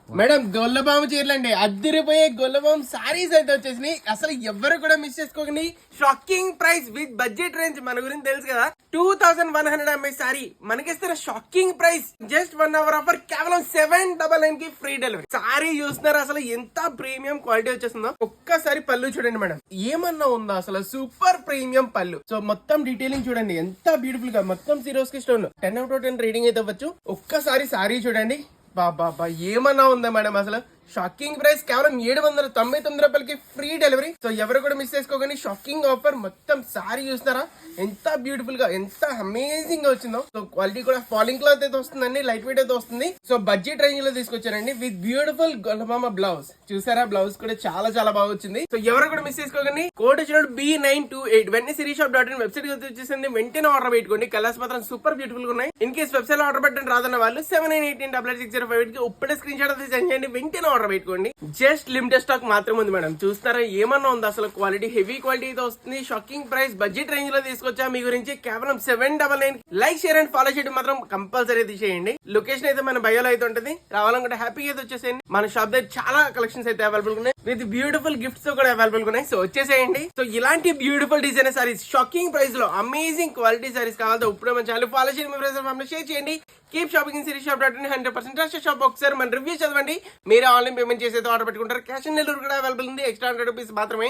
Madam గొల్లబాము చీరలండి, అద్దరిపోయే గొల్లబాము saris అయితే వచ్చేసినాయి. అసలు ఎవరు కూడా మిస్ చేసుకోకండి. Shocking price with budget range. మన గురించి తెలుసు కదా, 2100 MI సారీ మనకిస్తున్న shocking price. Just 1 hour offer కేవలం 799 కి ఫ్రీ డెలివరీ. సారీ చూస్తున్నారు అసలు ఎంత ప్రీమియం క్వాలిటీ వచ్చేస్తుందో. ఒక్కసారి పళ్ళు చూడండి మేడం, ఏమన్నా ఉందా అసలు, సూపర్ ప్రీమియం పళ్ళు. సో మొత్తం డీటెయిలింగ్ చూడండి ఎంత బ్యూటిఫుల్ గా, మొత్తం జీరోస్ కి స్టోన్. 10 out of 10 రీడింగ్ అయితే అవ్వచ్చు. ఒక్కసారి సారీ చూడండి, బాబా ఏమన్నా ఉందా మేడం అసలు. షాకింగ్ ప్రైస్ కేవలం 799 రూపాయలకి ఫ్రీ డెలివరీ. సో ఎవరు కూడా మిస్ చేసుకోకండి. Shocking offer. మొత్తం సారీ చూస్తారా ఎంత బ్యూటిఫుల్ గా, ఎంత అమేజింగ్ గా వచ్చిందో. సో క్వాలిటీ కూడా ఫాలింగ్ క్లాత్ అయితే వస్తుందండి, లైట్ వెయిట్ అయితే వస్తుంది. సో బడ్జెట్ రేంజ్ లో తీసుకొచ్చారండి విత్ బ్యూటిఫుల్ గొల్లమామ బ్లౌజ్. చూసారా బ్లౌజ్ కూడా చాలా చాలా బాగా వచ్చింది. సో ఎవరు కూడా మిస్ చేసుకోకండి. కోడ్ వచ్చినప్పుడు B928 వెంటనే sirisshop.in వెబ్సైట్ వచ్చేసింది. వెంటనే ఆర్డర్ పెట్టుకోండి. కలర్స్ మాత్రం సూపర్ బ్యూటిఫుల్ గా ఉన్నాయి. ఇన్ కేస్ వెబ్సైట్ లో ఆర్డర్ పెట్టడం రాదన్న వాళ్ళు 7988886058 కి ఇప్పుడే స్క్రీన్ షాట్ అయితే సెండ్ చేయండి. వెంటనే ఆర్డర్ పెట్టుకోండి. జస్ట్ లిమిటెడ్ స్టాక్ మాత్రమే ఉంది మేడం. చూస్తారా ఏమన్నా ఉంది అసలు. క్వాలిటీ హెవీ క్వాలిటీ అయితే వస్తుంది. షాకింగ్ ప్రైస్ బడ్జెట్ రేంజ్ లో తీసుకొచ్చా మీ గురించి కేవలం 799. లైక్ షేర్ అండ్ ఫాలో చేయడం మాత్రం కంపల్సరీ చేయండి. లొకేషన్ అయితే మన బయోలో అయితే ఉంటుంది. రావాలనుకుంటే హ్యాపీగా అయితే వచ్చేసేయండి. మన షాప్ దగ్గర చాలా కలెక్షన్స్ అయితే అవైలబుల్ ఉన్నాయి. విత్ బ్యూటిఫుల్ గిఫ్ట్స్ కూడా అవైలబుల్ ఉన్నాయి. సో వచ్చేసేయండి. సో ఇలాంటి beautiful design saris shocking price లో అమేజింగ్ క్వాలిటీ సారీస్ కావాలంటే ఇప్పుడు మన ఛానల్ ఫాలో చేయండి. మీ ఫ్రెండ్స్ ఫ్యామిలీ షేర్ చేయండి. Keep shopping in sirisshop.in. 100% trust shop. ఒకసారి మన రివ్యూ చదవండి. మీరు ఆన్లైన్ పేమెంట్ చేసి ఆర్డర్ పెట్టుకుంటారు. క్యాష్ ఆన్ డెలివరీ కూడా అవైలబుల్ ఉంది. ఎక్స్ట్రా 100 రూపీస్ మాత్రమే.